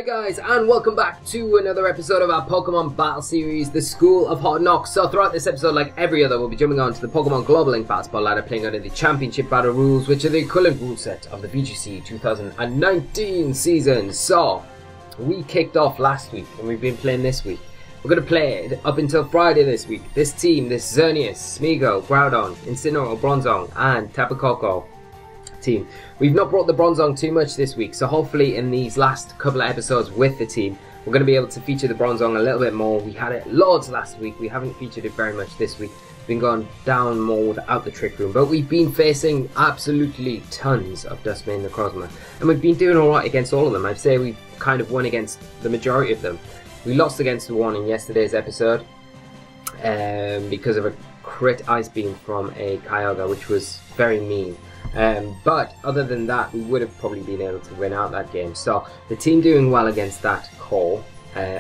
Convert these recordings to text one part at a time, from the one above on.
Hi guys, and welcome back to another episode of our Pokemon Battle Series, the School of Hard Knocks. So throughout this episode, like every other, we'll be jumping on to the Pokemon Global Link Battle Spot ladder, playing under the Championship Battle rules, which are the equivalent rule set of the VGC 2019 season. So, we kicked off last week, and we've been playing this week. We're going to play it up until Friday this week. This team, this Xerneas, Smeargle, Groundon, Incineroar, Bronzong, and Tapu Koko team. We've not brought the Bronzong too much this week, so hopefully in these last couple of episodes with the team, we're going to be able to feature the Bronzong a little bit more. We had it loads last week, we haven't featured it very much this week. We've been going down more without the Trick Room, but we've been facing absolutely tons of Duskmane Necrozma, and we've been doing alright against all of them. I'd say we've kind of won against the majority of them. We lost against the one in yesterday's episode because of a crit Ice Beam from a Kyogre, which was very mean. But other than that, we would have probably been able to win out that game. So the team doing well against that core,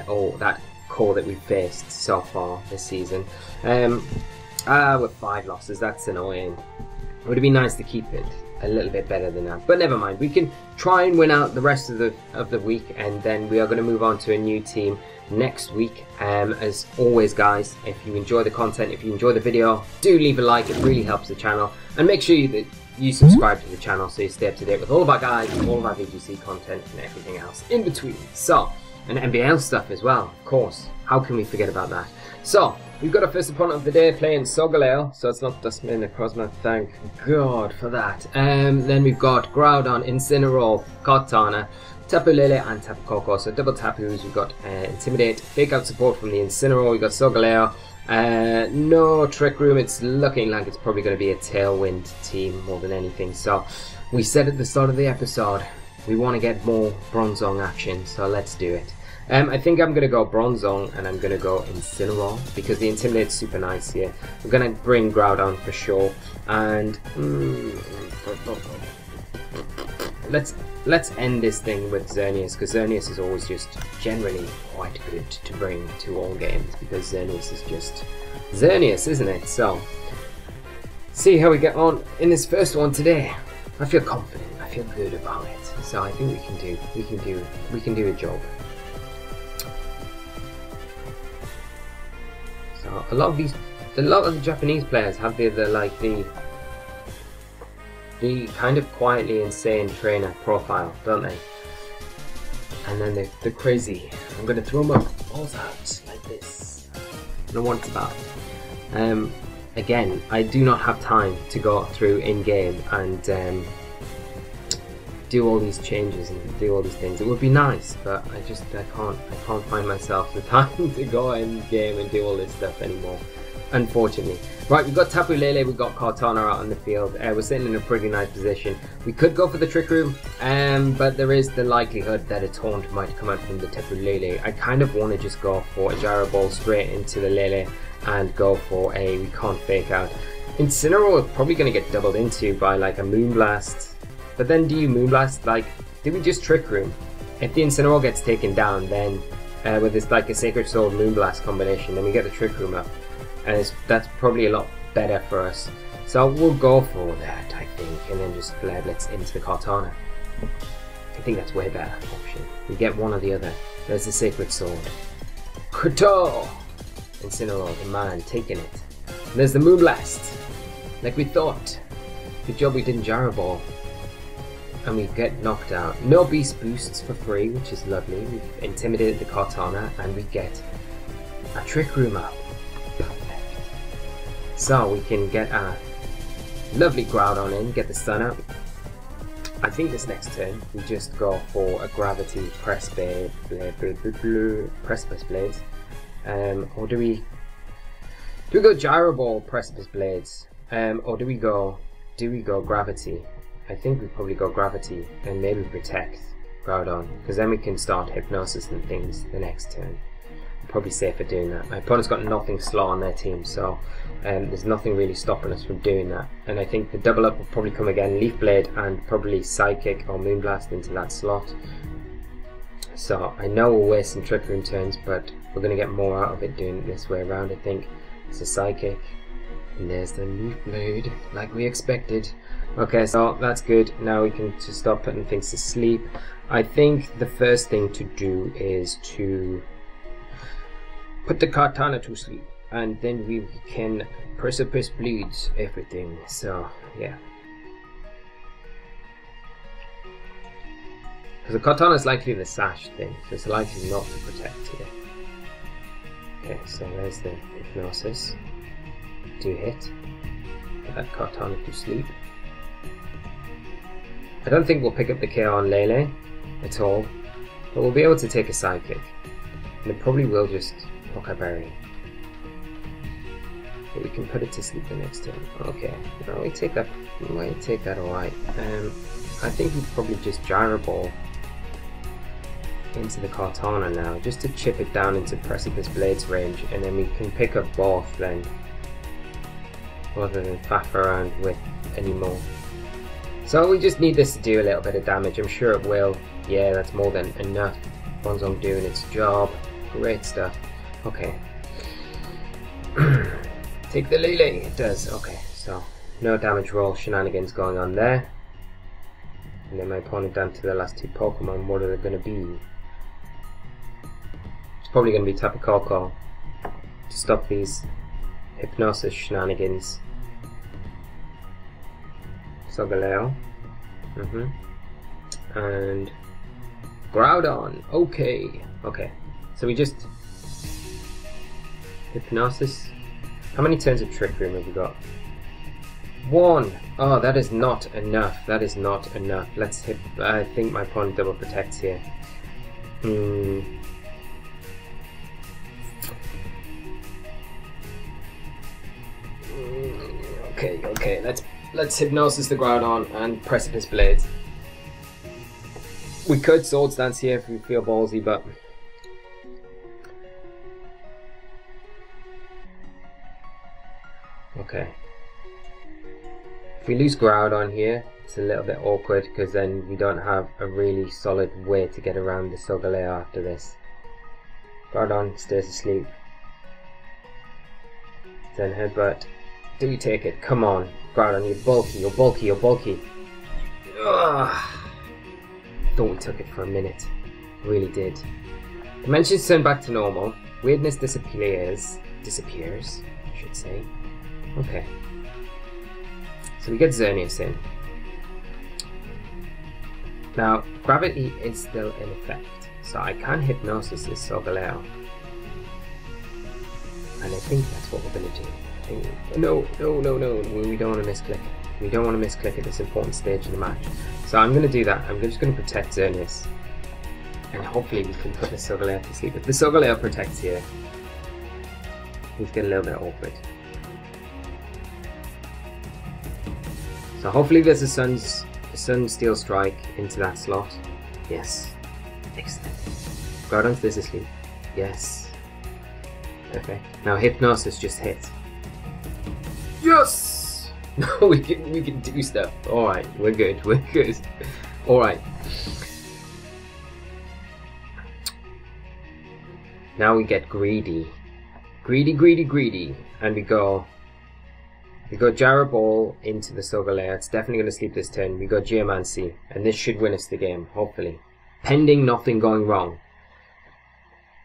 or that core that we've faced so far this season. With 5 losses, that's annoying. It would have been nice to keep it a little bit better than that, but never mind. We can try and win out the rest of the week, and then we are going to move on to a new team next week. As always, guys, if you enjoy the content, if you enjoy the video, do leave a like. It really helps the channel, and make sure you subscribe to the channel so you stay up to date with all of our guides, all of our VGC content, and everything else in between. So, and NBL stuff as well, of course. How can we forget about that? So, we've got our first opponent of the day playing Solgaleo, so it's not Duskmane Necrozma, thank God for that. Then we've got Groudon, Incineroar, Kartana, Tapu Lele, and Tapu Koko. So double Tapus. We've got Intimidate, Fake Out support from the Incineroar. We've got Solgaleo. No Trick Room. It's looking like it's probably going to be a Tailwind team more than anything. So we said at the start of the episode we want to get more Bronzong action, so let's do it. I think I'm going to go Bronzong, and I'm going to go Incineroar because the Intimidate's super nice here. We're going to bring Groudon for sure, and let's end this thing with Xerneas, because Xerneas is always just generally quite good to bring to all games, because Xerneas is just Xerneas, isn't it? So, see how we get on in this first one today. I feel confident, I feel good about it, so I think we can do a job. So a lot of the Japanese players have the kind of quietly insane trainer profile, don't they? And then they're crazy. I'm going to throw my balls out like this. I know what it's about. Again, I do not have time to go through in-game and do all these changes and do all these things. It would be nice, but I can't find myself the time to go in-game and do all this stuff anymore, unfortunately. Right, we've got Tapu Lele, we've got Kartana out on the field. We're sitting in a pretty nice position. We could go for the Trick Room, but there is the likelihood that a taunt might come out from the Tapu Lele. I kind of want to just go for a Gyro Ball straight into the Lele and go for a we can't fake out. Incineroar is probably going to get doubled into by like a Moonblast. But then do you Moonblast? Like, do we just Trick Room? If the Incineroar gets taken down, then with this like a Sacred Sword Moonblast combination, then we get the Trick Room up. And that's probably a lot better for us. So we'll go for that, I think, and then just Blitz into the Kartana. I think that's way better option. We get one or the other. There's the Sacred Sword. Kuto! Incineroar, the man, taking it. And there's the Moonblast, like we thought. Good job we didn't Gyro Ball. And we get knocked out. No Beast Boosts for free, which is lovely. We've intimidated the Kartana, and we get a Trick Room up. So we can get a lovely Groudon in, get the stun up. I think this next turn we just go for a Gravity Precipice Blades. Or do we go Gyro Ball Precipice Blades? Or do we go Gravity? I think we probably go Gravity and maybe Protect Groudon, because then we can start Hypnosis and things the next turn. Probably safer doing that. My opponent's got nothing slow on their team, so there's nothing really stopping us from doing that. And I think the double up will probably come again, Leaf Blade and probably Psychic or Moonblast into that slot. So I know we'll waste some Trick Room turns, but we're going to get more out of it doing it this way around, I think. It's a Psychic, and there's the Leaf Blade, like we expected. Okay, so that's good. Now we can just start putting things to sleep. I think the first thing to do is to put the Kartana to sleep, and then we can Precipice Bleeds everything. So yeah, because the Kartana is likely the sash thing, so it's likely not to protect here. Okay, so there's the Hypnosis. Do hit. Put that Kartana to sleep. I don't think we'll pick up the KO on Lele at all, but we'll be able to take a sidekick. And it probably will just Poké Berry. But we can put it to sleep the next turn. Okay, well, we might take that alright. I think we probably just Gyro Ball into the Kartana now, just to chip it down into Precipice Blade's range, and then we can pick up both then, rather than faff around with any more. So we just need this to do a little bit of damage. I'm sure it will. Yeah, that's more than enough. Bronzong doing its job. Great stuff. Okay. Take the Lele. It does. Okay, so no damage roll shenanigans going on there. And then my opponent down to the last two Pokemon. What are they going to be? It's probably going to be Tapu Koko to stop these Hypnosis shenanigans. Solgaleo. And Groudon. Okay. Okay. So we just Hypnosis. How many turns of Trick Room have we got? 1. Oh, that is not enough. That is not enough. Let's hit. I think my opponent double protects here. Okay. Okay. Let's Hypnosis the Groudon and Precipice Blades. We could Swords Dance here if we feel ballsy, but okay. If we lose Groudon here, it's a little bit awkward because then we don't have a really solid way to get around the Solgaleo after this. Groudon stays asleep. Then Headbutt. Do we take it? Come on, Groudon, you're bulky, you're bulky, you're bulky. Ugh. Thought we took it for a minute. Really did. Dimensions turn back to normal. Weirdness disappears, I should say. Okay. So we get Xerneas in. Now, Gravity is still in effect, so I can Hypnosis this Solgaleo. And I think that's what we're going to do. No, we don't want to misclick. We don't want to misclick at this important stage in the match. So I'm going to do that. I'm just going to protect Xerneas. And hopefully we can put the Solgaleo to sleep. If the Solgaleo protects here, things get a little bit awkward. So hopefully there's a Sun Steel Strike into that slot. Yes. Excellent. Groudon stays asleep. Yes. Perfect. Now Hypnosis just hit. Yes! No, we can do stuff. Alright, we're good. Alright. Now we get greedy. Greedy. And we go Gyro Ball into the Solgaleo. It's definitely going to sleep this turn. We go Geomancy, and this should win us the game, hopefully. Pending nothing going wrong.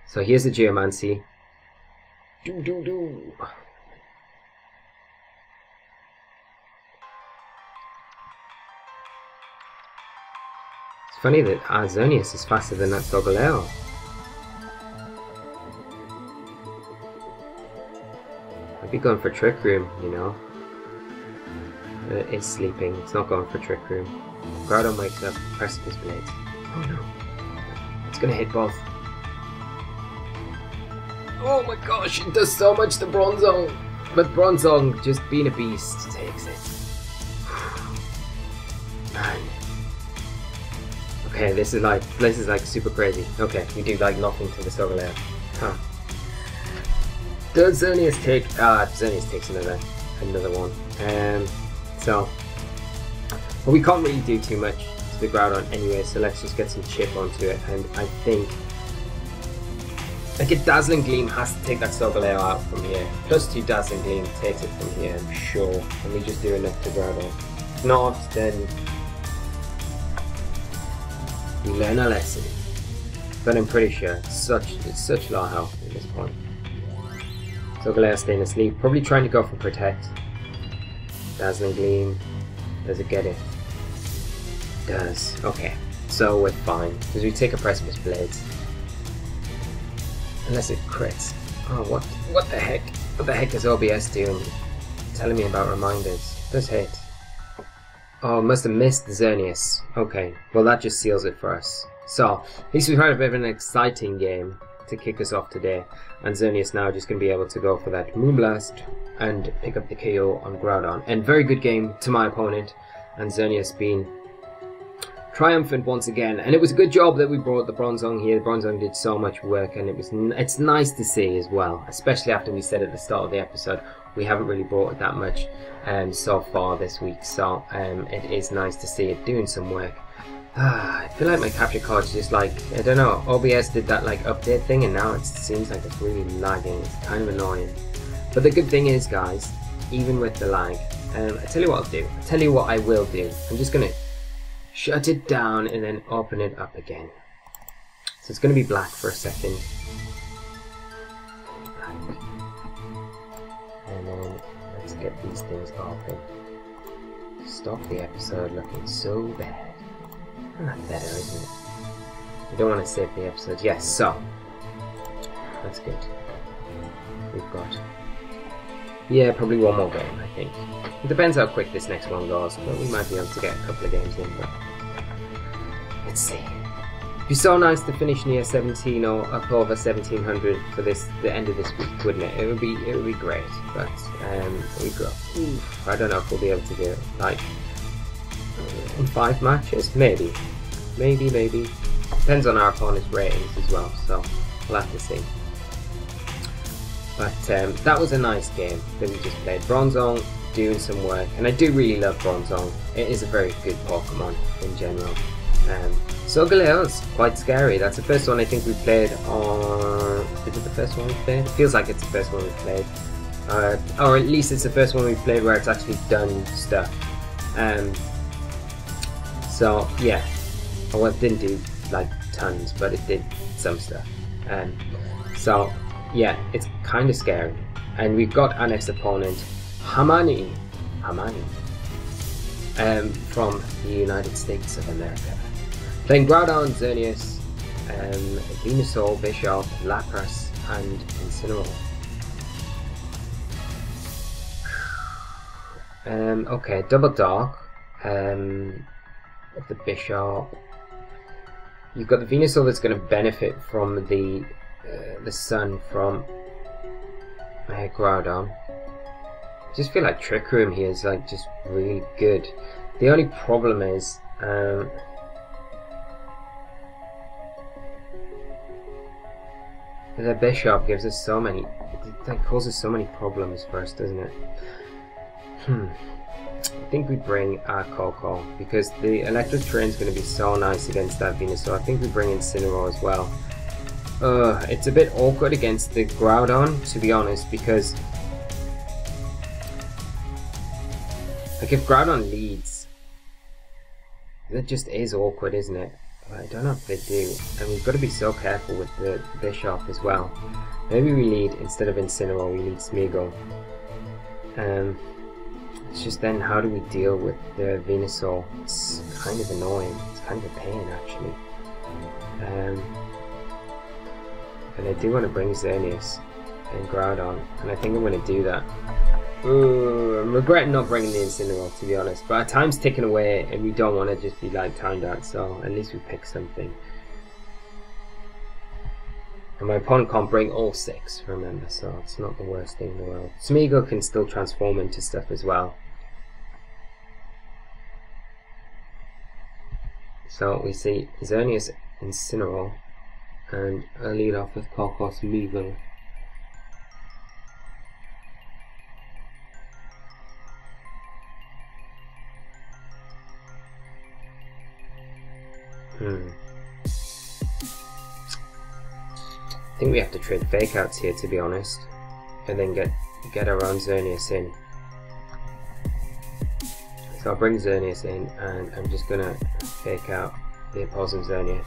So here's the Geomancy. Do. It's funny that Xerneas is faster than that Solgaleo. I'd be going for Trick Room, you know. It's sleeping, it's not going for Trick Room. Groudon wakes up, Precipice Blades. Oh no. It's gonna hit both. Oh my gosh, it does so much to Bronzong. But Bronzong, just being a beast, takes it. Man. Okay, this is like super crazy. Okay, we do like nothing to the Solgaleo. Huh. Does Xerneas take? Xerneas takes another one. So, but we can't really do too much to the Groudon anyway. So let's just get some chip onto it, and I think like a Dazzling Gleam has to take that Solgaleo out from here. +2 Dazzling Gleam takes it from here, I'm sure. And we just do enough to Groudon. not, then we learn a lesson. But I'm pretty sure it's such low health at this point. So Galea staying asleep, probably trying to go for protect. Dazzling Gleam, does it get it? Does. Okay, so we're fine because we take a Precipice Blades. Unless it crits. Oh, what the heck? What the heck is OBS doing? Telling me about reminders. It does hit. Oh, must have missed the Xerneas. Okay, well that just seals it for us. So, at least we've had a bit of an exciting game to kick us off today. And Xerneas now just going to be able to go for that Moonblast and pick up the KO on Groudon. And very good game to my opponent. And Xerneas being triumphant once again. And it was a good job that we brought the Bronzong here. The Bronzong did so much work, and it's nice to see as well. Especially after we said at the start of the episode, we haven't really brought it that much so far this week. So it is nice to see it doing some work. I feel like my capture card's just like, I don't know, OBS did that like update thing, and now it seems like it's really lagging. It's kind of annoying. But the good thing is, guys, even with the lag, I tell you what I'll do. I'll tell you what I will do. I'm just going to shut it down and then open it up again. So it's going to be black for a second. Black. And then let's get these things open. Stop the episode looking so bad. Not better, isn't it? We don't want to save the episode. Yes, so that's good. We've got, yeah, probably one more game, I think. It depends how quick this next one goes, but we might be able to get a couple of games in. But let's see. It'd be so nice to finish near 17 or up over 1700 for the end of this week, wouldn't it? It would be great. But we got. I don't know if we'll be able to do it. Like in 5 matches, maybe. Depends on our opponent's ratings as well, so we'll have to see. But that was a nice game that we just played. Bronzong doing some work, and I do really love Bronzong. It is a very good Pokemon in general. So Galeo's quite scary. That's the first one I think we played on. Is it the first one we played? It feels like it's the first one we played, or at least it's the first one we played where it's actually done stuff. So yeah, well, it didn't do like tons, but it did some stuff. So yeah, it's kind of scary. And we've got our next opponent, Hamani, from the United States of America. Playing Groudon, Xerneas, Venusaur, Bishop, Lapras, and Incineroar. Okay, Double Dark. The Bishop. You've got the Venusaur that's going to benefit from the sun from Groudon. I just feel like Trick Room here is like just really good. The only problem is the Bishop gives us so many. That causes so many problems for us, doesn't it? I think we bring our Coco because the Electric Terrain is going to be so nice against that Venusaur. I think we bring Incineroar as well. It's a bit awkward against the Groudon, to be honest, because like if Groudon leads, that just is awkward, isn't it? I don't know if they do, and we've got to be so careful with the Bishop as well. Maybe we lead, instead of Incineroar, we lead Smeargle. It's just then how do we deal with the Venusaur? It's kind of annoying. It's kind of a pain, actually. And I do want to bring Xerneas and Groudon, and I think I'm going to do that. Ooh, I'm regretting not bringing the Incineroar, to be honest. But our time's ticking away, and we don't want to just be like timed out, so at least we pick something. And my opponent can't bring all 6, remember, so it's not the worst thing in the world. Smeargle can still transform into stuff as well. So we see Xerneas, Incineroar, and I'll lead off with Kokos Smeargle. I think we have to trade fake outs here, to be honest, and then get our own Xerneas in. So I'll bring Xerneas in, and I'm just gonna fake out the opposing Xerneas.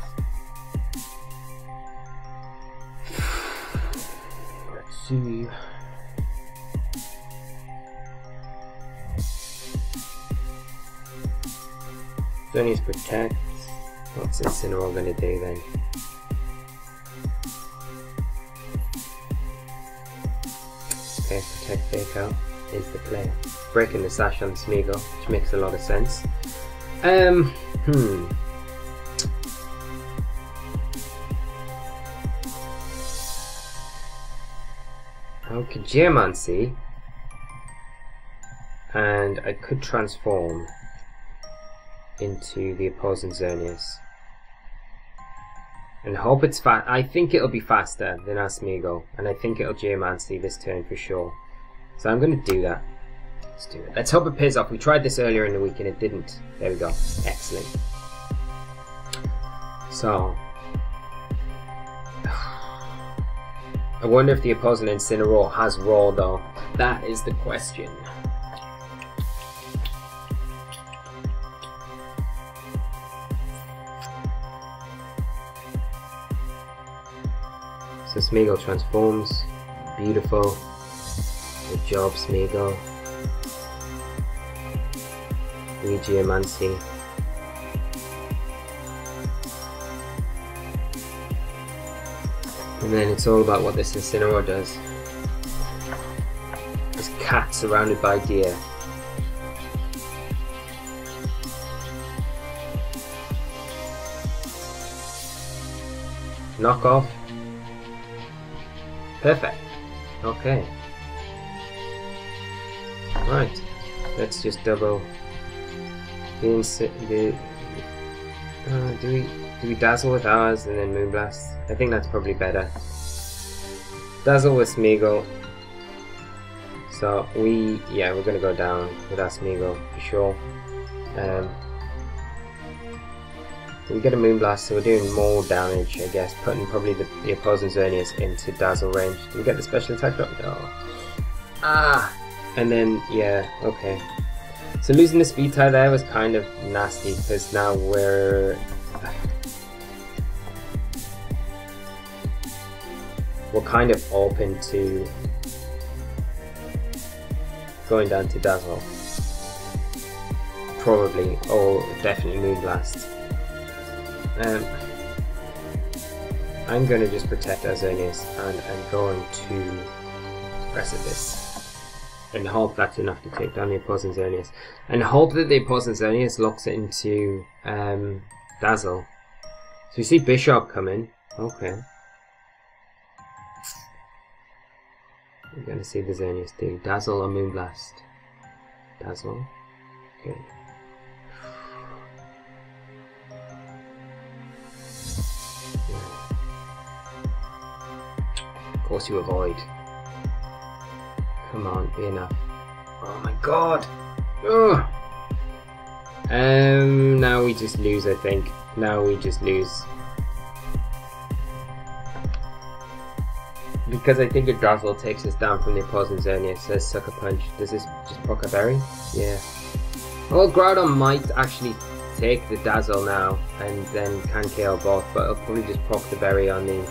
Let's see. Xerneas protects. What's Incineroar gonna do then? Okay, protect fake out is the play. Breaking the sash on Smeargle, which makes a lot of sense. Okay, Geomancy, and I could transform into the opposing Xerneas and hope it's fast. I think it'll be faster than our Smeargle, and I think it'll Geomancy this turn for sure. So I'm going to do that. Let's do it. Let's hope it pays off. We tried this earlier in the week and it didn't. There we go. Excellent. So I wonder if the opposing Incineroar has Roar though. That is the question. So Smeargle transforms. Beautiful. Good job, Smeargle. Geomancy. And then it's all about what this Incineroar does. This cat surrounded by deer. Knock off. Perfect. Okay. Right. Let's just double do we dazzle with ours and then Moonblast? I think that's probably better. Dazzle with Smeargle. So we're gonna go down with our Smeargle for sure. We get a Moonblast, so we're doing more damage, I guess, putting probably the opposing Xerneas into dazzle range. Do we get the special attack drop? No. And then okay. So losing the speed tie there was kind of nasty because now we're kind of open to going down to dazzle. Probably, or definitely Moonblast. I'm going to just protect our Xerneas and I'm going to Precipice. And hope that's enough to take down the opposing Xerneas. And hope that the opposing Xerneas locks it into Dazzle. So we see Bishop coming. Okay. We're going to see the Xerneas do Dazzle or Moonblast. Dazzle. Okay. Of course you avoid. Come on, be enough. Oh my god! Ugh. Now we just lose, I think. Now we just lose. Because I think a Dazzle takes us down from the opposing Xerneas. Says Sucker Punch. Does this just proc a berry? Yeah. Well, Groudon might actually take the Dazzle now and then can KO both, but it'll probably just proc the berry on the...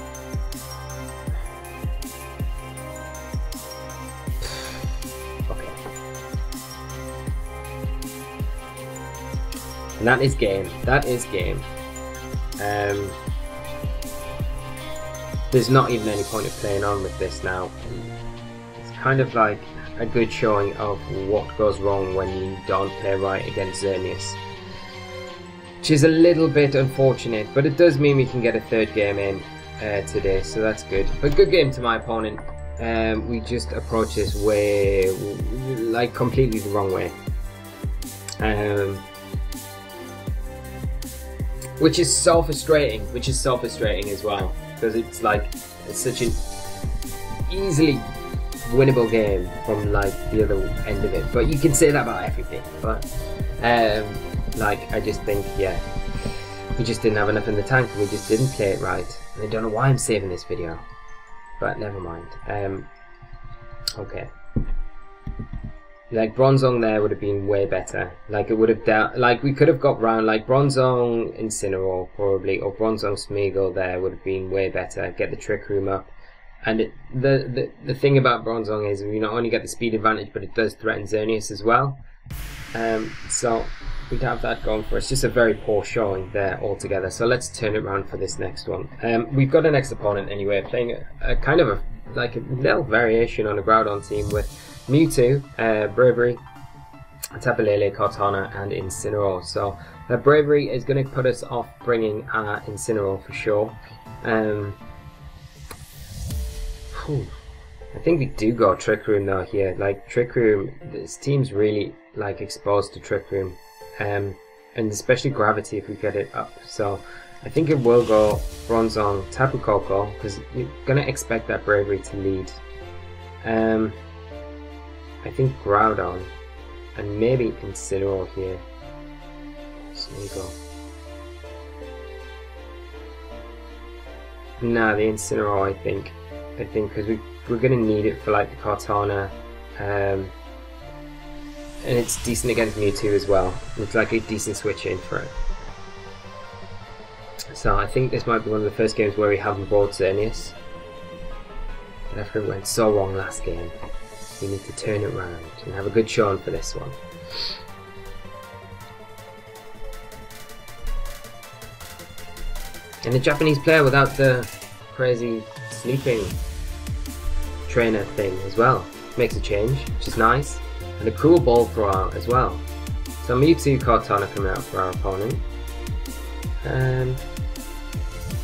And that is game. That is game. There's not even any point of playing on with this now. It's kind of like a good showing of what goes wrong when you don't play right against Xerneas. Which is a little bit unfortunate, but it does mean we can get a third game in today, so that's good. But good game to my opponent. We just approach this way, like completely the wrong way. Which is so frustrating, as well, because it's like, it's such an easily winnable game from like the other end of it, but you can say that about everything, but like, I just think, yeah, we just didn't have enough in the tank, and we just didn't play it right, and I don't know why I'm saving this video, but never mind. Okay. Like Bronzong there would have been way better. Like it would have like we could have got round like Bronzong Incineroar probably, or Bronzong Smeargle there would have been way better. Get the Trick Room up, and the thing about Bronzong is we not only get the speed advantage, but it does threaten Xerneas as well. So we'd have that going for us. Just a very poor showing there altogether. So let's turn it around for this next one. We've got a next opponent anyway, playing a kind of like a little variation on the Groudon team with Mewtwo, Bravery, Tapu Lele, Kartana, and Incineroar. So Bravery is going to put us off bringing Incineroar for sure. I think we do go Trick Room though here. Like Trick Room, this team's really like exposed to Trick Room, and especially Gravity if we get it up. So I think it will go Bronzong, Tapu Koko, because you're going to expect that Bravery to lead. I think Groudon, and maybe Incineroar here. Smeargle. Nah, the Incineroar, I think because we're going to need it for like the Kartana, and it's decent against Mewtwo as well. It's like a decent switch in for it. So I think this might be one of the first games where we haven't brought Xerneas. But after it went so wrong last game, we need to turn it around and have a good showing for this one. And a Japanese player without the crazy sleeping trainer thing as well. Makes a change, which is nice. And a cool ball throw out as well. So Mewtwo, Kartana coming out for our opponent. I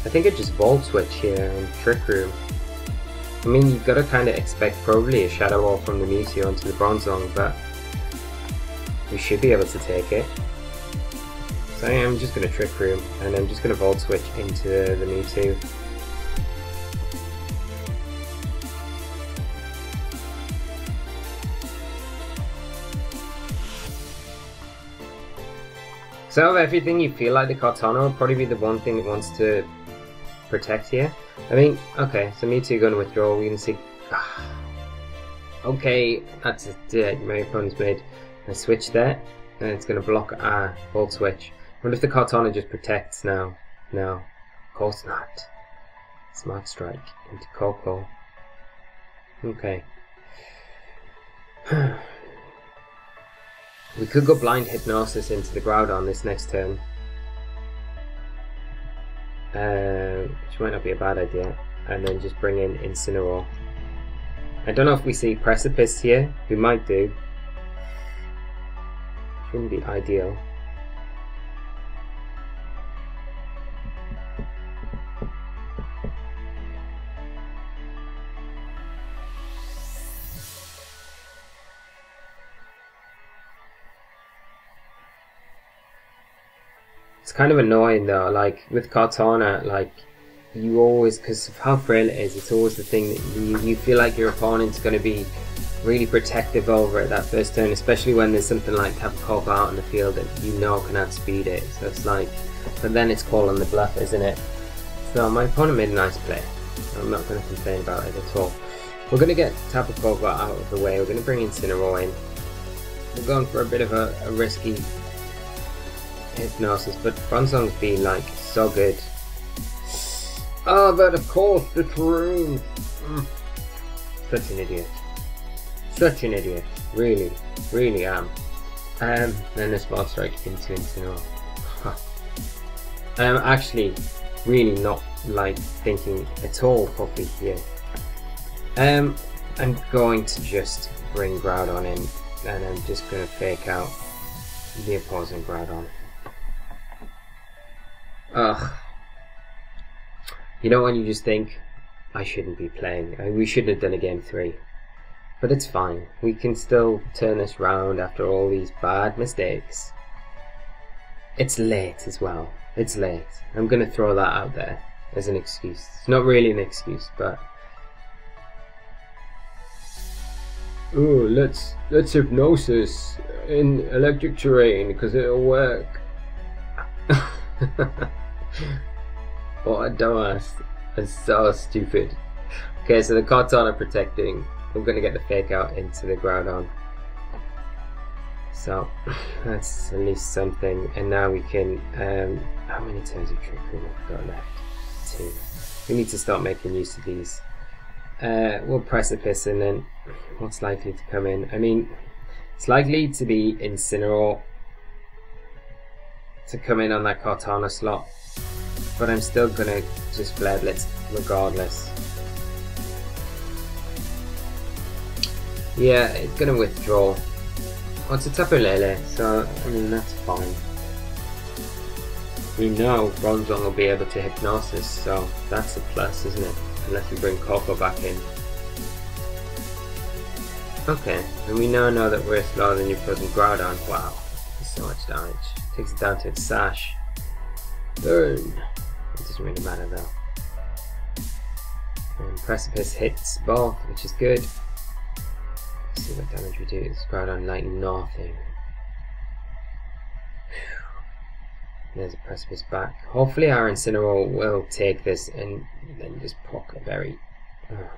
think I just Volt Switch here and Trick Room. I mean, you've got to kind of expect probably a Shadow Ball from the Mewtwo onto the Bronzong, but we should be able to take it. So I'm just going to Trick Room, and I'm just going to Volt Switch into the Mewtwo. So of everything, you feel like the Kartana will probably be the one thing it wants to protect here. I mean, okay, so Mewtwo going to withdraw, we can see... Okay, that's it, my opponent's made a switch there, and it's going to block our Volt Switch. I wonder if the Kartana just protects now. No, of course not. Smart Strike into Koko. Okay. We could go Blind Hypnosis into the Groudon this next turn. Which might not be a bad idea. And then just bring in Incineroar. I don't know if we see Precipice here. We might do. Shouldn't be ideal. It's kind of annoying though, like with Kartana, like you always, because of how frail it is, it's always the thing that you feel like your opponent's going to be really protective over it that first turn, especially when there's something like Tapu Koko out in the field that you know can outspeed it. So it's like, but then it's calling the bluff, isn't it? So my opponent made a nice play. I'm not going to complain about it at all. We're going to get Tapu Koko out of the way. We're going to bring Incineroar in. We're going for a bit of a risky Hypnosis, but Bronzong's been like so good. Oh, but of course the room. Such an idiot. Such an idiot. Really, really am. Then a Smart Strike into Incineroar. I'm actually really not like thinking at all properly here. I'm going to just bring Groudon in, and I'm just going to fake out the opposing Groudon. Ugh. You know when you just think, I shouldn't be playing, we shouldn't have done a game 3. But it's fine, we can still turn this round after all these bad mistakes. It's late as well, it's late. I'm gonna throw that out there as an excuse. It's not really an excuse, but... Oh, let's Hypnosis in electric terrain, because it'll work. What a dumbass. That's so stupid. Okay, so the Kartana protecting. I'm gonna get the fake out into the Groudon. So that's at least something. And now we can, how many turns of Trick Room have we got left? 2. We need to start making use of these. We'll Precipice, and then what's likely to come in? I mean, it's likely to be Incineroar to come in on that Kartana slot, but I'm still gonna just Flare Blitz regardless. Yeah, it's gonna withdraw. Oh, it's a Tapu Lele, so I mean that's fine. We know Bronzong will be able to Hypnosis, so that's a plus, isn't it? Unless we bring Coco back in. Okay, and we now know that we're slower than your cousin Groudon. Wow, there's so much damage. Takes it down to its Sash. Burn! It doesn't really matter though. And Precipice hits both, which is good. Let's see what damage we do. It's Groudon like nothing. There's a Precipice back. Hopefully our Incineroar will take this and then just poke a berry. Oh.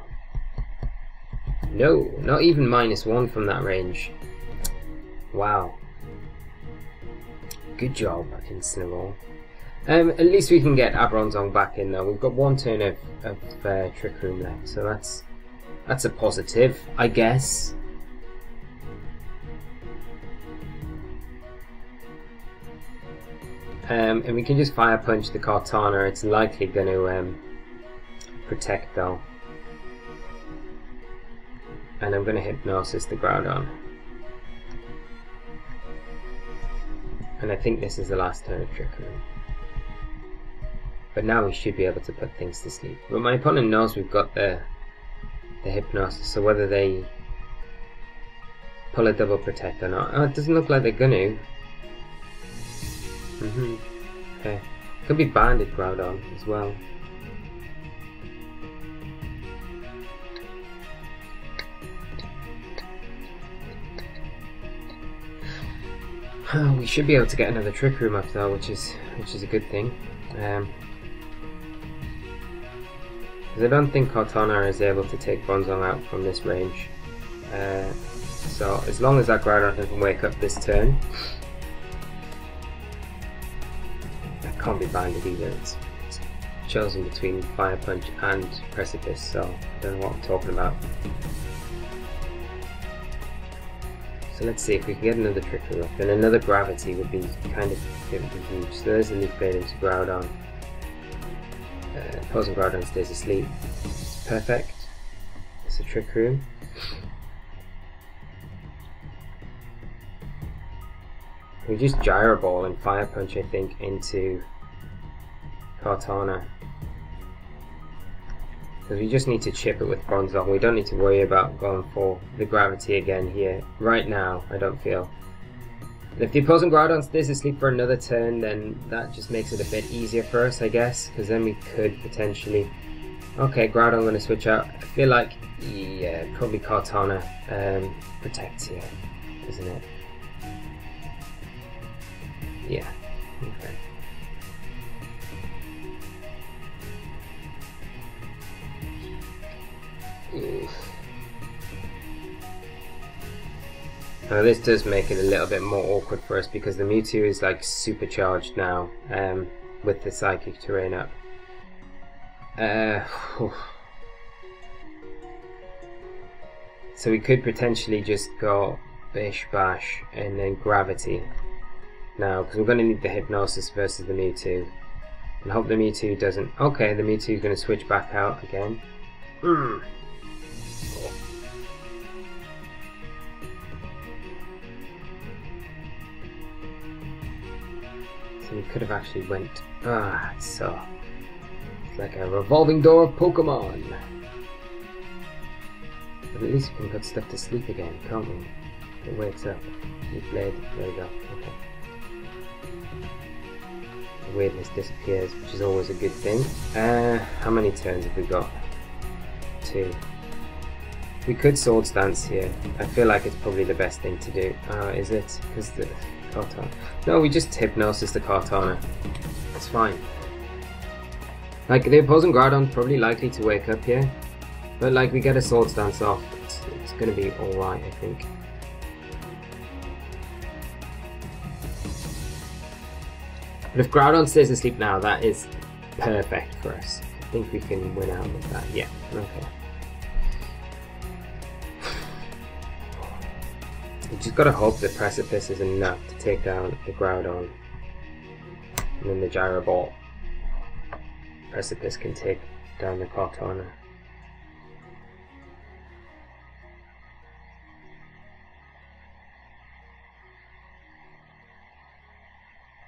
No, not even -1 from that range. Wow. Good job, Incineroar. At least we can get our Bronzong back in though. We've got 1 turn of Trick Room left, so that's a positive, I guess. And we can just Fire Punch the Kartana. It's likely going to protect though. And I'm going to Hypnosis the Groudon. And I think this is the last turn of Trick Room. But now we should be able to put things to sleep. But my opponent knows we've got the Hypnosis, so whether they pull a double protect or not. Oh, it doesn't look like they're gonna. Okay. Could be Banded Groudon as well. We should be able to get another Trick Room up though, which is a good thing. Because I don't think Kartana is able to take Bronzong out from this range. So as long as that Groudon doesn't wake up this turn, that can't be banded either. It's chosen between Fire Punch and Precipice, so I don't know what I'm talking about. So let's see if we can get another Trick Room up, and another Gravity would be kind of huge. So there's the Leaf Blade into Groudon. Opposing Groudon stays asleep. It's perfect. It's a Trick Room. We just Gyro Ball and Fire Punch, I think, into Kartana. Because we just need to chip it with Bronzong. We don't need to worry about going for the Gravity again here. Right now, I don't feel. And if the opposing Groudon stays asleep for another turn, then that just makes it a bit easier for us, I guess. Because then we could potentially... Okay, Groudon going to switch out. I feel like, yeah, probably Kartana protects here, isn't it? Yeah, okay. Now this does make it a little bit more awkward for us because the Mewtwo is like supercharged now with the Psychic Terrain up. So we could potentially just go Bish Bash and then Gravity now, because we're going to need the Hypnosis versus the Mewtwo, and hope the Mewtwo doesn't... Okay, the Mewtwo is going to switch back out again. So we could have actually went... it's like a revolving door of Pokemon. But at least we can put stuff to sleep again, can't we? It wakes up. Leaf Blade, there we go. Okay. The weirdness disappears, which is always a good thing. How many turns have we got? 2. We could Swords Dance here. I feel like it's probably the best thing to do. Is it? Because the Kartana... No, we just Hypnosis the Kartana. It's fine. Like, the opposing Groudon's probably likely to wake up here. But like, we get a Swords Dance off. It's going to be alright, I think. But if Groudon stays asleep now, that is perfect for us. I think we can win out with that. Yeah, okay. You just gotta hope the Precipice is enough to take down the Groudon. And then the Gyro Ball. Precipice can take down the Kartana.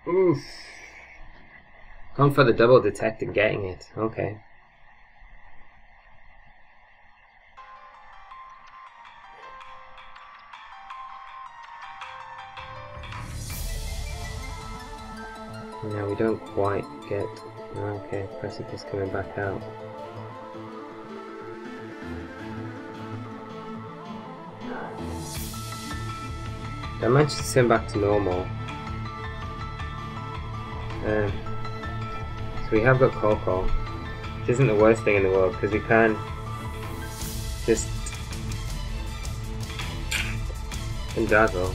Oof. Going for the double detect and getting it. Okay. No, we don't quite get... Okay, Precipice coming back out. I managed to send back to normal. So we have got Coco, which isn't the worst thing in the world because we can just Dazzle.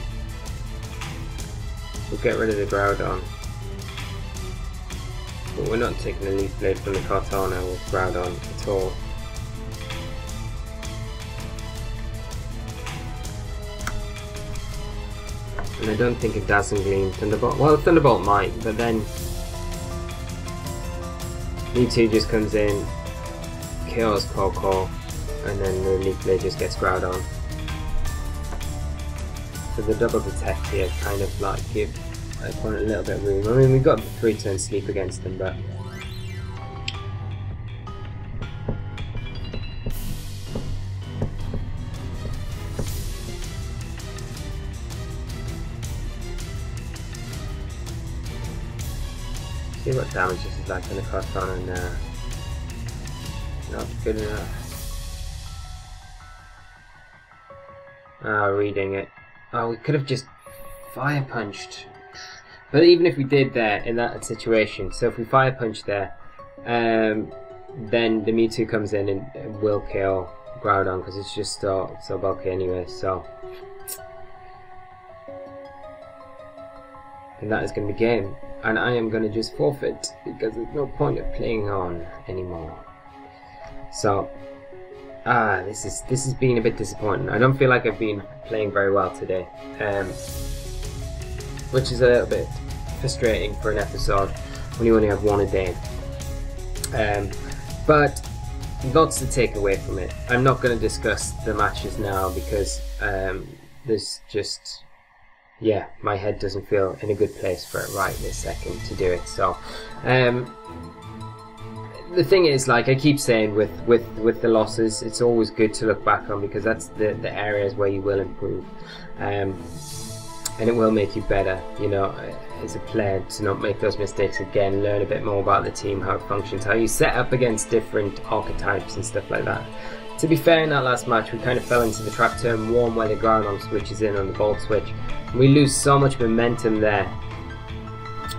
We'll get rid of the Groudon, but we're not taking a Leaf Blade from the Kartana with Groudon at all. And I don't think a Dazzling Gleam Thunderbolt. Well, Thunderbolt might, but then Mewtwo just comes in, kills Coco, and then the Leaf Blade just gets Groudon. So the double detect here kind of like give my opponent a little bit of room. I mean, we've got 3-turn sleep against them, but see what damage this is like on the Kartana and not good enough. Reading it. Oh, we could have just Fire Punched. But even if we did there in that situation, so if we Fire Punch there, then the Mewtwo comes in and will kill Groudon because it's just so bulky anyway. So, and that is going to be game. And I am going to just forfeit because there's no point of playing on anymore. So, this has been a bit disappointing. I don't feel like I've been playing very well today, which is a little bit frustrating for an episode when you only have one a day. But lots to take away from it. I'm not going to discuss the matches now because there's just... yeah, my head doesn't feel in a good place for it right this second to do it. So, the thing is, like I keep saying, with the losses, it's always good to look back on because that's the areas where you will improve, and it will make you better, you know, as a player, to not make those mistakes again. Learn a bit more about the team, how it functions, how you set up against different archetypes and stuff like that. To be fair, in that last match, we kind of fell into the trap turn 1 where the Groudon switches in on the Volt Switch. We lose so much momentum there,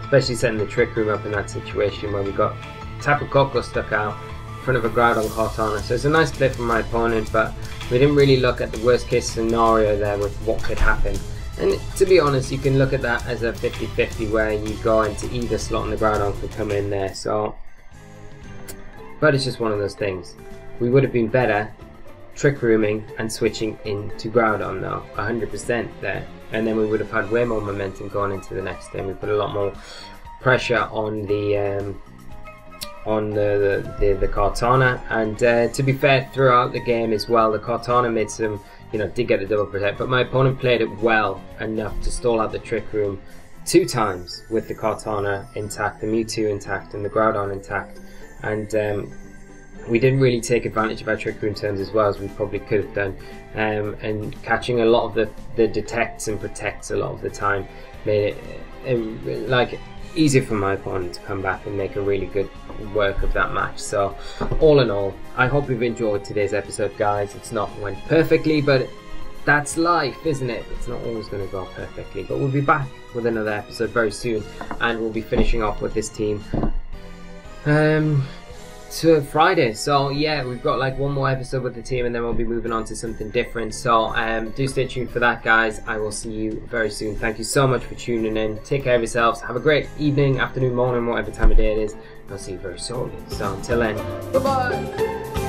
especially setting the Trick Room up in that situation where we got Tapu Koko stuck out in front of a Groudon Kartana. So it's a nice play from my opponent, but we didn't really look at the worst case scenario there with what could happen. And to be honest, you can look at that as a 50-50 where you go into either slot and the Groudon could come in there. So, but it's just one of those things. We would have been better Trick Rooming and switching into Groudon though, 100% there. And then we would have had way more momentum going into the next game. We put a lot more pressure on the Kartana, and to be fair, throughout the game as well, the Kartana made some, you know, did get a double protect, but my opponent played it well enough to stall out the Trick Room 2 times with the Kartana intact, the Mewtwo intact, and the Groudon intact, and we didn't really take advantage of our Trick Room turns as well as we probably could have done, and catching a lot of the detects and protects a lot of the time made it like easier for my opponent to come back and make a really good work of that match. So all in all, I hope you've enjoyed today's episode, guys. It's not went perfectly, but that's life, isn't it? It's not always going to go perfectly, but we'll be back with another episode very soon, and we'll be finishing off with this team. to Friday. So yeah, we've got like one more episode with the team, and then we'll be moving on to something different. So do stay tuned for that, guys. I will see you very soon. Thank you so much for tuning in. Take care of yourselves. Have a great evening, afternoon, morning, whatever time of day it is. I'll see you very shortly. So until then, bye bye.